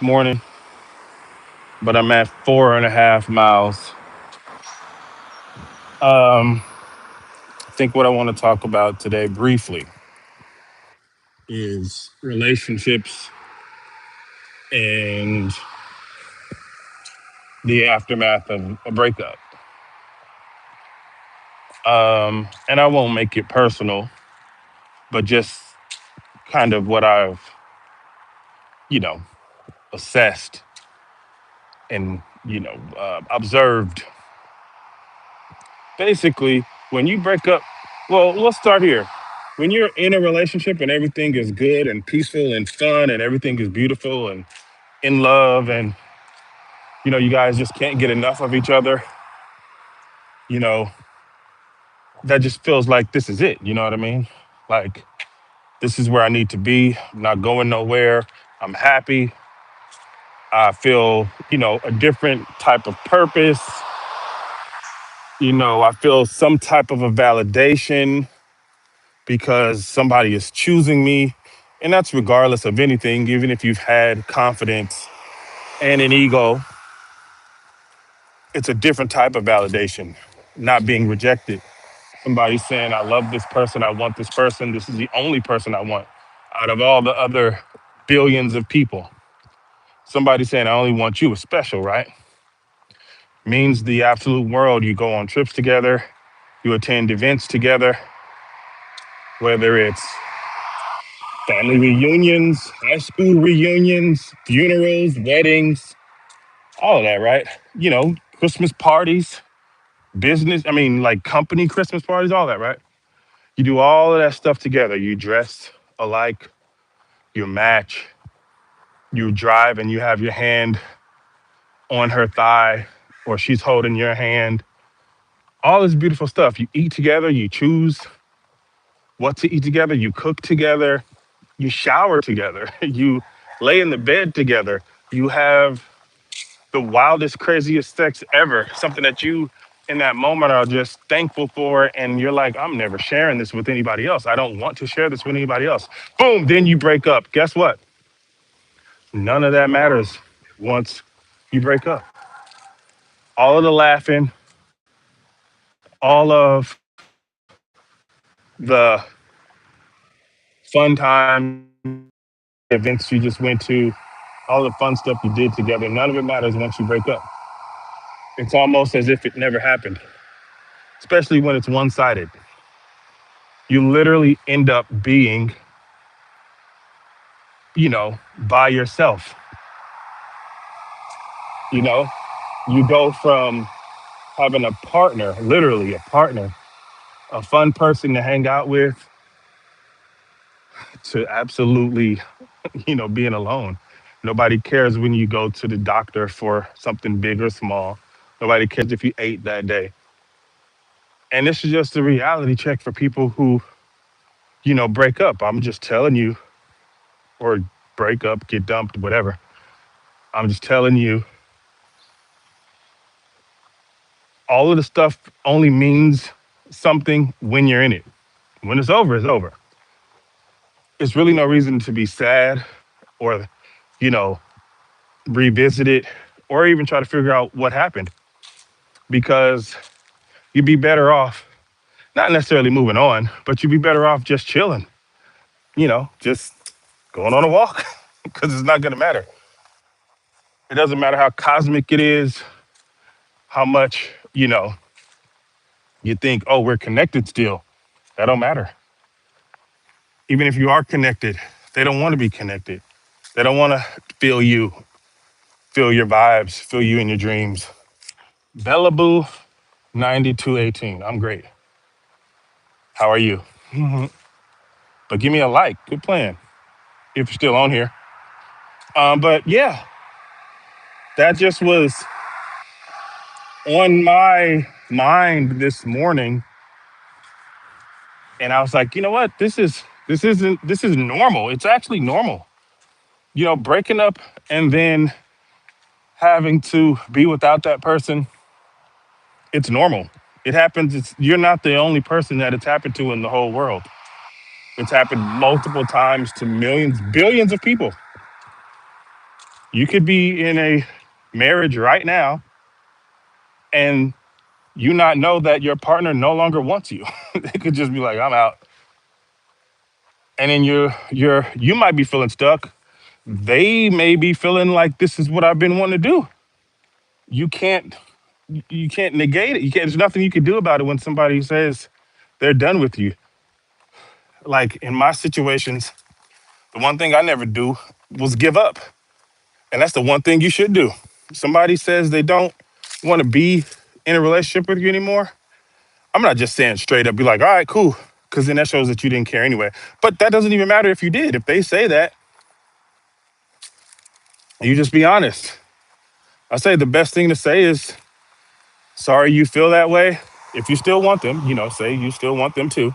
morning, but I'm at 4.5 miles. I think what I want to talk about today briefly is relationships and the aftermath of a breakup. And I won't make it personal, but just kind of what I've, you know, assessed and, observed. Basically, when you break up, well, let's start here. When you're in a relationship and everything is good and peaceful and fun and everything is beautiful and in love and you guys just can't get enough of each other, you know, that just feels like this is it. You know what I mean? Like, this is where I need to be. I'm not going nowhere. I'm happy. I feel, a different type of purpose. I feel some type of a validation because somebody is choosing me. And that's regardless of anything, even if you've had confidence and an ego, it's a different type of validation, not being rejected. Somebody saying, I love this person, I want this person, this is the only person I want out of all the other billions of people. Somebody saying, I only want you is special, right? Means the absolute world. You go on trips together, you attend events together, whether it's family reunions, high school reunions, funerals, weddings, all of that, right? Christmas parties, business, like company Christmas parties, all that, right? You do all of that stuff together. You dress alike, you match, you drive and you have your hand on her thigh or she's holding your hand. All this beautiful stuff. You eat together, you choose what to eat together, you cook together, you shower together, you lay in the bed together, you have the wildest, craziest sex ever, something that you in that moment are just thankful for. And you're like, I'm never sharing this with anybody else. I don't want to share this with anybody else. Boom, then you break up. Guess what? None of that matters once you break up. All of the laughing, all of the fun times, events you just went to, all the fun stuff you did together, none of it matters once you break up. It's almost as if it never happened, especially when it's one sided. You literally end up being, by yourself. You know, you go from having a partner, literally a partner, a fun person to hang out with, to absolutely, being alone. Nobody cares when you go to the doctor for something big or small. Nobody cares if you ate that day. And this is just a reality check for people who, break up. I'm just telling you, or break up, get dumped, whatever. I'm just telling you, all of the stuff only means something when you're in it. When it's over, it's over. It's really no reason to be sad or, you know, revisit it or even try to figure out what happened because you'd be better off, not necessarily moving on, but you'd be better off just chilling, just going on a walk because it's not going to matter. It doesn't matter how cosmic it is, how much, you think, oh, we're connected still. That don't matter. Even if you are connected, they don't want to be connected. They don't want to feel you, feel your vibes, feel you in your dreams. Bella Boo 9218. I'm great. How are you? But give me a like. Good plan. If you're still on here. But yeah, that just was on my mind this morning. And I was like, you know what? This is normal. It's actually normal. Breaking up and then having to be without that person, it's normal. It happens. You're not the only person that it's happened to in the whole world. It's happened multiple times to millions, billions of people. You could be in a marriage right now and you not know that your partner no longer wants you. They could just be like, I'm out. And then you might be feeling stuck. They may be feeling like this is what I've been wanting to do. You can't you can't negate it. You can't, there's nothing you can do about it when somebody says they're done with you. Like in my situations, the one thing I never do was give up. And that's the one thing you should do. Somebody says they don't want to be in a relationship with you anymore. I'm not just saying straight up, be like, all right, cool. Because then that shows that you didn't care anyway. But that doesn't even matter if you did. If they say that, you just be honest. I say the best thing to say is, sorry you feel that way. If you still want them, say you still want them too.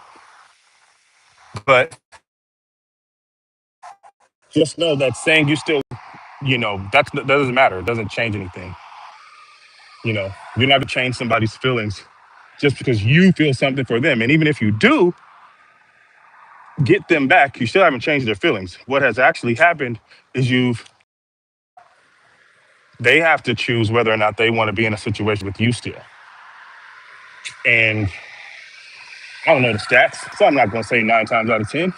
But just know that saying you still, that doesn't matter. It doesn't change anything. You're not gonna change somebody's feelings just because you feel something for them. And even if you do get them back, you still haven't changed their feelings. What has actually happened is they have to choose whether or not they want to be in a situation with you still. And I don't know the stats, so I'm not gonna say 9 times out of 10,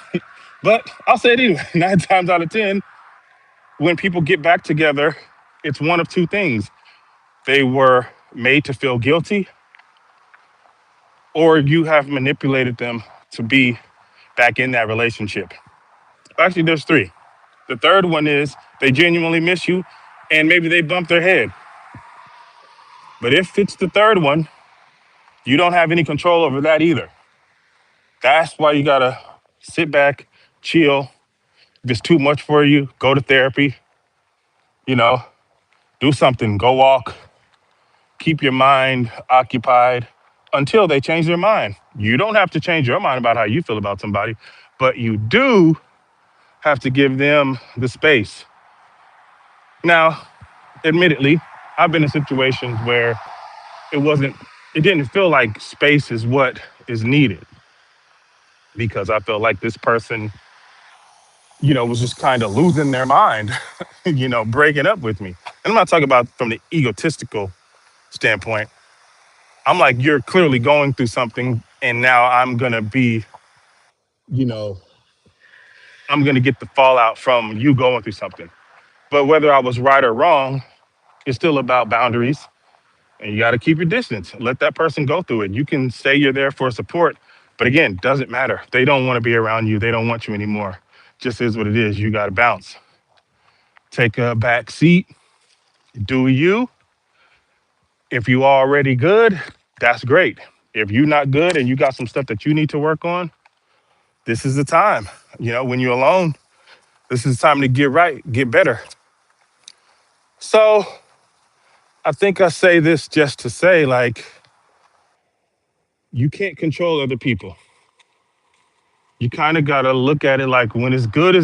but I'll say it anyway. 9 times out of 10, when people get back together, it's one of two things. They were made to feel guilty, or you have manipulated them to be back in that relationship. Actually, there's three. The third one is they genuinely miss you and maybe they bump their head. But if it's the third one, you don't have any control over that either. That's why you gotta sit back, chill. If it's too much for you, go to therapy, you know, do something, go walk, keep your mind occupied until they change their mind. You don't have to change your mind about how you feel about somebody, but you do have to give them the space. Now, admittedly, I've been in situations where it wasn't, it didn't feel like space is what is needed because I felt like this person, was just kind of losing their mind, breaking up with me. And I'm not talking about from the egotistical standpoint. I'm like, you're clearly going through something, and now you know, I'm gonna get the fallout from you going through something. But whether I was right or wrong, it's still about boundaries. And you got to keep your distance. Let that person go through it. You can say you're there for support, but again, doesn't matter. They don't want to be around you. They don't want you anymore. Just is what it is. You got to bounce. Take a back seat. Do you? If you already good, that's great. If you're not good and you got some stuff that you need to work on, this is the time. When you're alone, this is the time to get right, get better. So I think I say this just to say, like, you can't control other people. You kind of got to look at it like when it's good,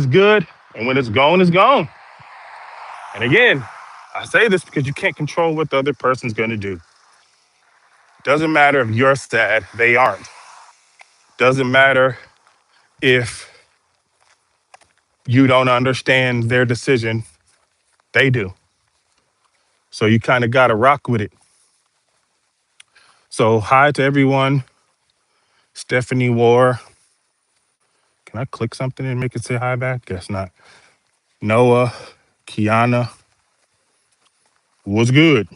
and when it's gone, it's gone. And again, I say this because you can't control what the other person's going to do. Doesn't matter if you're sad, they aren't. Doesn't matter if you don't understand their decision, they do. So you kind of got to rock with it. So hi to everyone. Stephanie War. Can I click something and make it say hi back? Guess not. Noah, Kiana. What's good?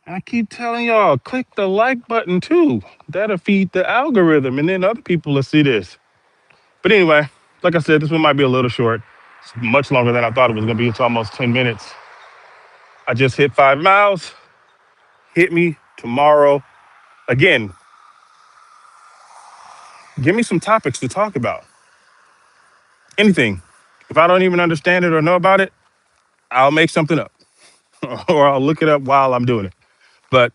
I keep telling y'all, click the like button too. That'll feed the algorithm, and then other people will see this. But anyway, like I said, this one might be a little short. It's much longer than I thought it was gonna be. It's almost 10 minutes. I just hit 5 miles. Hit me tomorrow. Again, give me some topics to talk about. Anything. If I don't even understand it or know about it, I'll make something up or I'll look it up while I'm doing it. But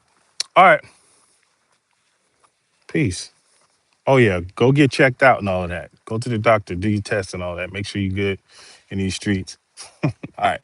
all right, peace. Oh yeah, go get checked out and all of that. Go to the doctor, do your tests and all that. Make sure you're good in these streets. All right.